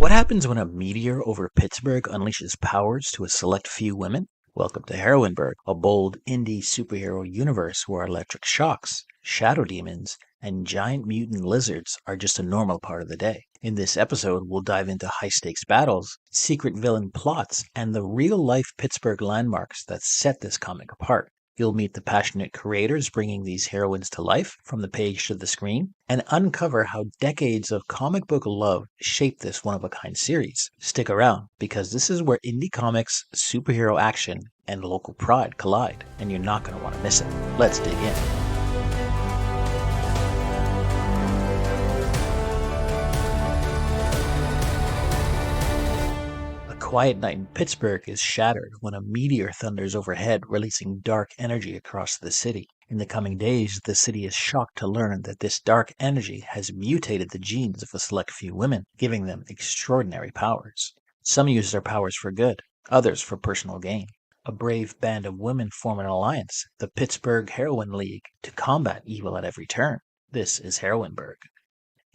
What happens when a meteor over Pittsburgh unleashes powers to a select few women? Welcome to Heroineburgh, a bold indie superhero universe where electric shocks, shadow demons, and giant mutant lizards are just a normal part of the day. In this episode, we'll dive into high-stakes battles, secret villain plots, and the real-life Pittsburgh landmarks that set this comic apart. You'll meet the passionate creators bringing these heroines to life from the page to the screen, and uncover how decades of comic book love shaped this one-of-a-kind series. Stick around, because this is where indie comics, superhero action, and local pride collide, and you're not going to want to miss it. Let's dig in. A quiet night in Pittsburgh is shattered when a meteor thunders overhead, releasing dark energy across the city. In the coming days, the city is shocked to learn that this dark energy has mutated the genes of a select few women, giving them extraordinary powers. Some use their powers for good, others for personal gain. A brave band of women form an alliance, the Pittsburgh Heroine League, to combat evil at every turn. This is Heroineburgh.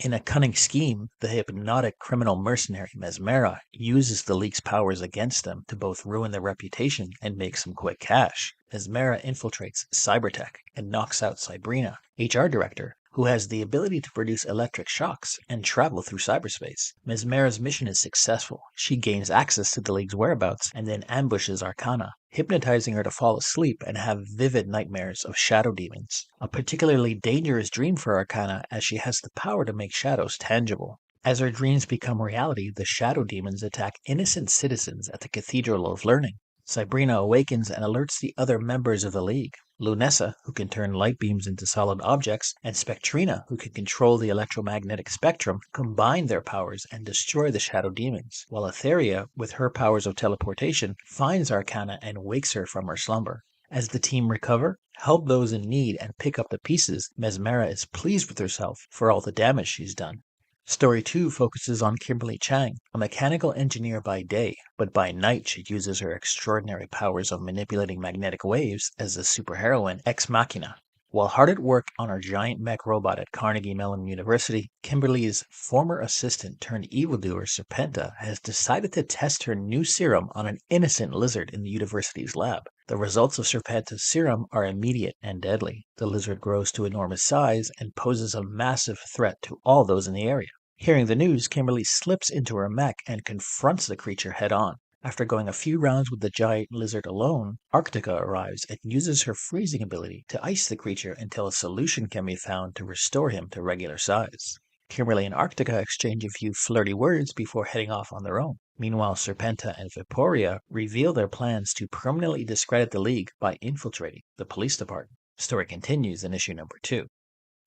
In a cunning scheme, the hypnotic criminal mercenary Mesmera uses the League's powers against them to both ruin their reputation and make some quick cash. Mesmera infiltrates Cybertech and knocks out Sabrina, HR director, who has the ability to produce electric shocks and travel through cyberspace. Mesmera's mission is successful. She gains access to the League's whereabouts and then ambushes Arcana, hypnotizing her to fall asleep and have vivid nightmares of shadow demons. A particularly dangerous dream for Arcana, as she has the power to make shadows tangible. As her dreams become reality, the shadow demons attack innocent citizens at the Cathedral of Learning. Sabrina awakens and alerts the other members of the League. Lunessa, who can turn light beams into solid objects, and Spectrina, who can control the electromagnetic spectrum, combine their powers and destroy the shadow demons, while Etheria, with her powers of teleportation, finds Arcana and wakes her from her slumber. As the team recover, help those in need, and pick up the pieces, Mesmera is pleased with herself for all the damage she's done. Story 2 focuses on Kimberly Chang, a mechanical engineer by day, but by night she uses her extraordinary powers of manipulating magnetic waves as a superheroine ex machina. While hard at work on her giant mech robot at Carnegie Mellon University, Kimberly's former assistant turned evildoer Serpenta has decided to test her new serum on an innocent lizard in the university's lab. The results of Serpenta's serum are immediate and deadly. The lizard grows to enormous size and poses a massive threat to all those in the area. Hearing the news, Kimberly slips into her mech and confronts the creature head-on. After going a few rounds with the giant lizard alone, Arctica arrives and uses her freezing ability to ice the creature until a solution can be found to restore him to regular size. Kimberly and Arctica exchange a few flirty words before heading off on their own. Meanwhile, Serpenta and Vaporia reveal their plans to permanently discredit the League by infiltrating the police department. Story continues in issue number 2.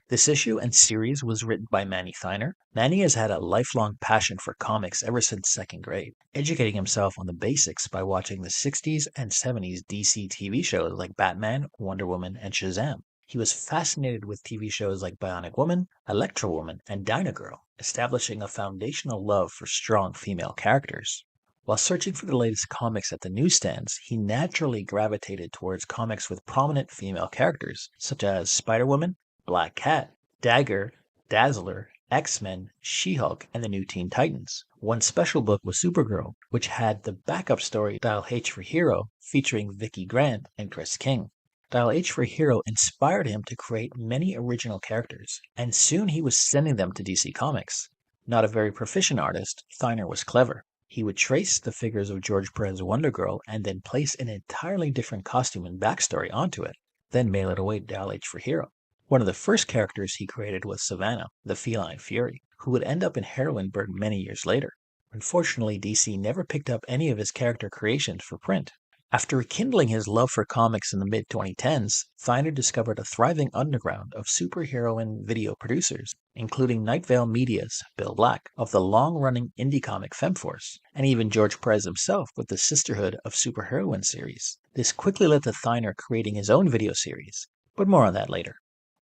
This issue and series was written by Manny Theiner. Manny has had a lifelong passion for comics ever since second grade, educating himself on the basics by watching the 60s and 70s DC TV shows like Batman, Wonder Woman, and Shazam. He was fascinated with TV shows like Bionic Woman, Electro Woman, and Dyna Girl, establishing a foundational love for strong female characters. While searching for the latest comics at the newsstands, he naturally gravitated towards comics with prominent female characters, such as Spider-Woman, Black Cat, Dagger, Dazzler, X-Men, She-Hulk, and the new Teen Titans. One special book was Supergirl, which had the backup story Dial H for Hero, featuring Vicky Grant and Chris King. Dial H for Hero inspired him to create many original characters, and soon he was sending them to DC Comics. Not a very proficient artist, Theiner was clever. He would trace the figures of George Perez's Wonder Girl and then place an entirely different costume and backstory onto it, then mail it away to Dial H for Hero. One of the first characters he created was Savannah, the feline fury, who would end up in Heroineburgh many years later. Unfortunately, DC never picked up any of his character creations for print. After rekindling his love for comics in the mid-2010s, Theiner discovered a thriving underground of superheroine video producers, including Night Vale Media's Bill Black, of the long-running indie comic Femforce, and even George Perez himself with the Sisterhood of Superheroine series. This quickly led to Theiner creating his own video series, but more on that later.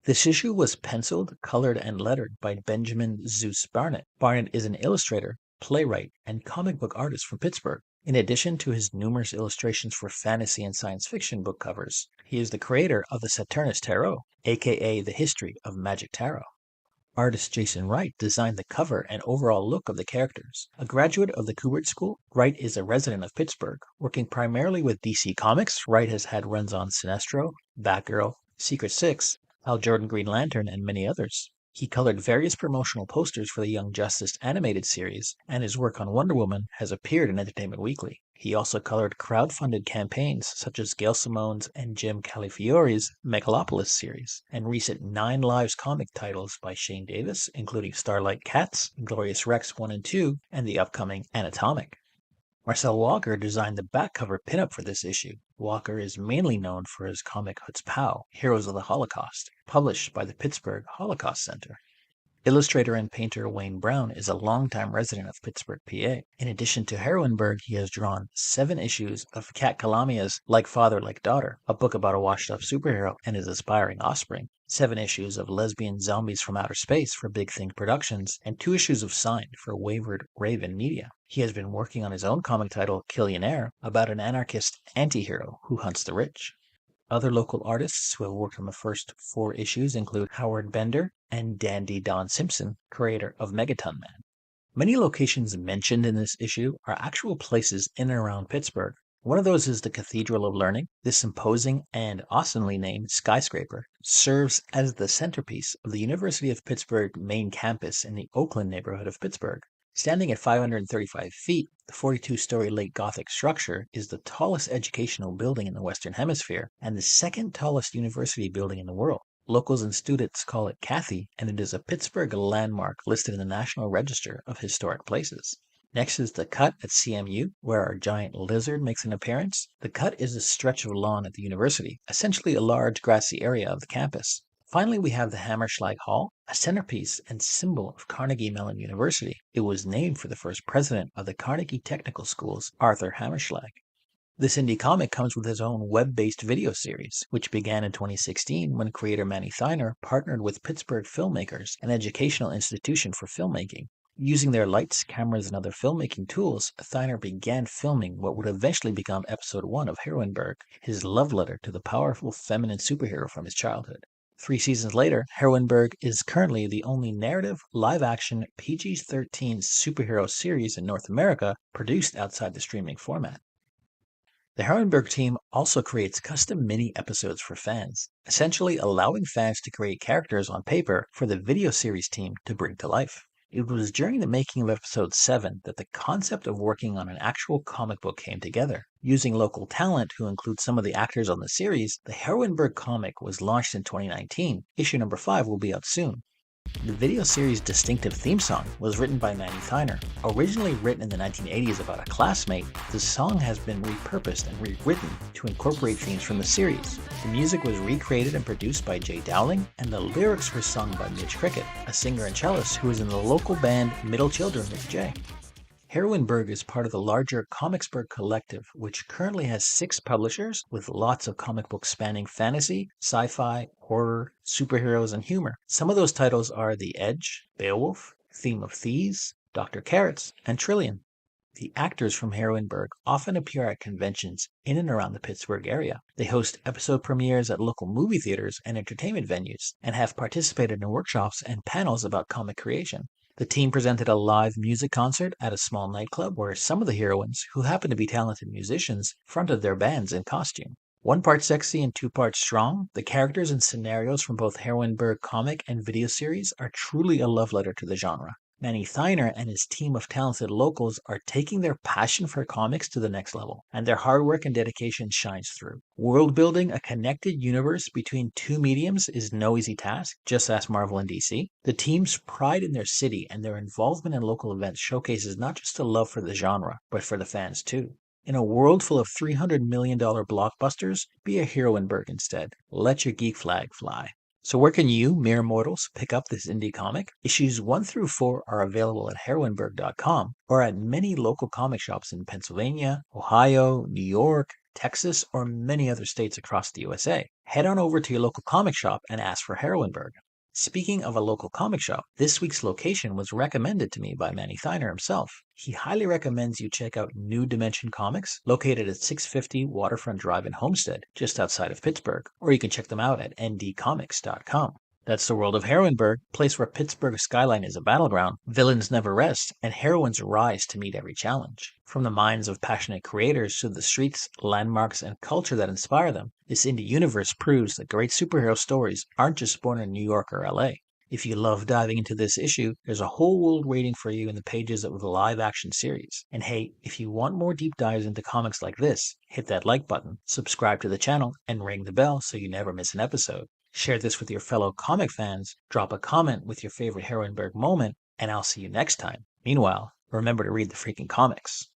This issue was penciled, colored, and lettered by Benjamin Zeus Barnett. Barnett is an illustrator, playwright, and comic book artist from Pittsburgh. In addition to his numerous illustrations for fantasy and science fiction book covers, he is the creator of the Saturnus Tarot, aka the History of Magic Tarot. Artist Jason Wright designed the cover and overall look of the characters. A graduate of the Kubert School, Wright is a resident of Pittsburgh. Working primarily with DC Comics, Wright has had runs on Sinestro, Batgirl, Secret Six, Hal Jordan Green Lantern, and many others. He colored various promotional posters for the Young Justice animated series, and his work on Wonder Woman has appeared in Entertainment Weekly. He also colored crowd-funded campaigns such as Gail Simone's and Jim Califiore's Megalopolis series, and recent 9 Lives comic titles by Shane Davis, including Starlight Cats, Glorious Rex 1 and 2, and the upcoming Anatomic. Marcel Walker designed the back cover pinup for this issue. Walker is mainly known for his comic Hutzpah, Heroes of the Holocaust, published by the Pittsburgh Holocaust Center. Illustrator and painter Wayne Brown is a longtime resident of Pittsburgh, PA. In addition to Heroineburgh, he has drawn 7 issues of Kat Kalamia's Like Father, Like Daughter, a book about a washed-up superhero and his aspiring offspring, 7 issues of Lesbian Zombies from Outer Space for Big Think Productions, and 2 issues of Signed for Wayward Raven Media. He has been working on his own comic title, Killionaire, about an anarchist anti-hero who hunts the rich. Other local artists who have worked on the first 4 issues include Howard Bender and Dandy Don Simpson, creator of Megaton Man. Many locations mentioned in this issue are actual places in and around Pittsburgh. One of those is the Cathedral of Learning. This imposing and awesomely named skyscraper serves as the centerpiece of the University of Pittsburgh main campus in the Oakland neighborhood of Pittsburgh. Standing at 535 feet, the 42-story late Gothic structure is the tallest educational building in the Western Hemisphere and the second tallest university building in the world. Locals and students call it Cathy, and it is a Pittsburgh landmark listed in the National Register of Historic Places. Next is the Cut at CMU, where our giant lizard makes an appearance. The Cut is a stretch of lawn at the university, essentially a large grassy area of the campus. Finally, we have the Hamerschlag Hall, a centerpiece and symbol of Carnegie Mellon University. It was named for the first president of the Carnegie Technical Schools, Arthur Hamerschlag. This indie comic comes with his own web-based video series, which began in 2016 when creator Manny Theiner partnered with Pittsburgh Filmmakers, an educational institution for filmmaking. Using their lights, cameras, and other filmmaking tools, Theiner began filming what would eventually become episode 1 of Heroineburgh, his love letter to the powerful feminine superhero from his childhood. 3 seasons later, Heroineburgh is currently the only narrative, live-action, PG-13 superhero series in North America produced outside the streaming format. The Heroineburgh team also creates custom mini-episodes for fans, essentially allowing fans to create characters on paper for the video series team to bring to life. It was during the making of episode 7 that the concept of working on an actual comic book came together. Using local talent who include some of the actors on the series, the Heroineburgh comic was launched in 2019. Issue number 5 will be out soon. The video series' distinctive theme song was written by Manny Theiner. Originally written in the 1980s about a classmate, the song has been repurposed and rewritten to incorporate themes from the series. The music was recreated and produced by Jay Dowling, and the lyrics were sung by Mitch Cricket, a singer and cellist who is in the local band Middle Children with Jay. Heroineburgh is part of the larger Comicsburgh Collective, which currently has 6 publishers with lots of comic books spanning fantasy, sci-fi, horror, superheroes, and humor. Some of those titles are The Edge, Beowulf, Theme of Thieves, Dr. Carrots, and Trillion. The actors from Heroineburgh often appear at conventions in and around the Pittsburgh area. They host episode premieres at local movie theaters and entertainment venues, and have participated in workshops and panels about comic creation. The team presented a live music concert at a small nightclub where some of the heroines, who happen to be talented musicians, fronted their bands in costume. 1 part sexy and 2 parts strong, the characters and scenarios from both Heroineburgh comic and video series are truly a love letter to the genre. Manny Theiner and his team of talented locals are taking their passion for comics to the next level, and their hard work and dedication shines through. World building a connected universe between 2 mediums is no easy task, just ask Marvel and DC. The team's pride in their city and their involvement in local events showcases not just a love for the genre, but for the fans too. In a world full of $300 million blockbusters, be a Heroineburgh instead. Let your geek flag fly. So where can you, mere mortals, pick up this indie comic? Issues 1 through 4 are available at heroineburgh.com or at many local comic shops in Pennsylvania, Ohio, New York, Texas, or many other states across the USA. Head on over to your local comic shop and ask for Heroineburgh. Speaking of a local comic shop, this week's location was recommended to me by Manny Theiner himself. He highly recommends you check out New Dimension Comics, located at 650 Waterfront Drive in Homestead, just outside of Pittsburgh, or you can check them out at ndcomics.com. That's the world of Heroineburgh, a place where Pittsburgh's skyline is a battleground, villains never rest, and heroines rise to meet every challenge. From the minds of passionate creators to the streets, landmarks, and culture that inspire them, this indie universe proves that great superhero stories aren't just born in New York or LA. If you love diving into this issue, there's a whole world waiting for you in the pages of the live action series. And hey, if you want more deep dives into comics like this, hit that like button, subscribe to the channel, and ring the bell so you never miss an episode. Share this with your fellow comic fans, drop a comment with your favorite Heroineburgh moment, and I'll see you next time. Meanwhile, remember to read the freaking comics.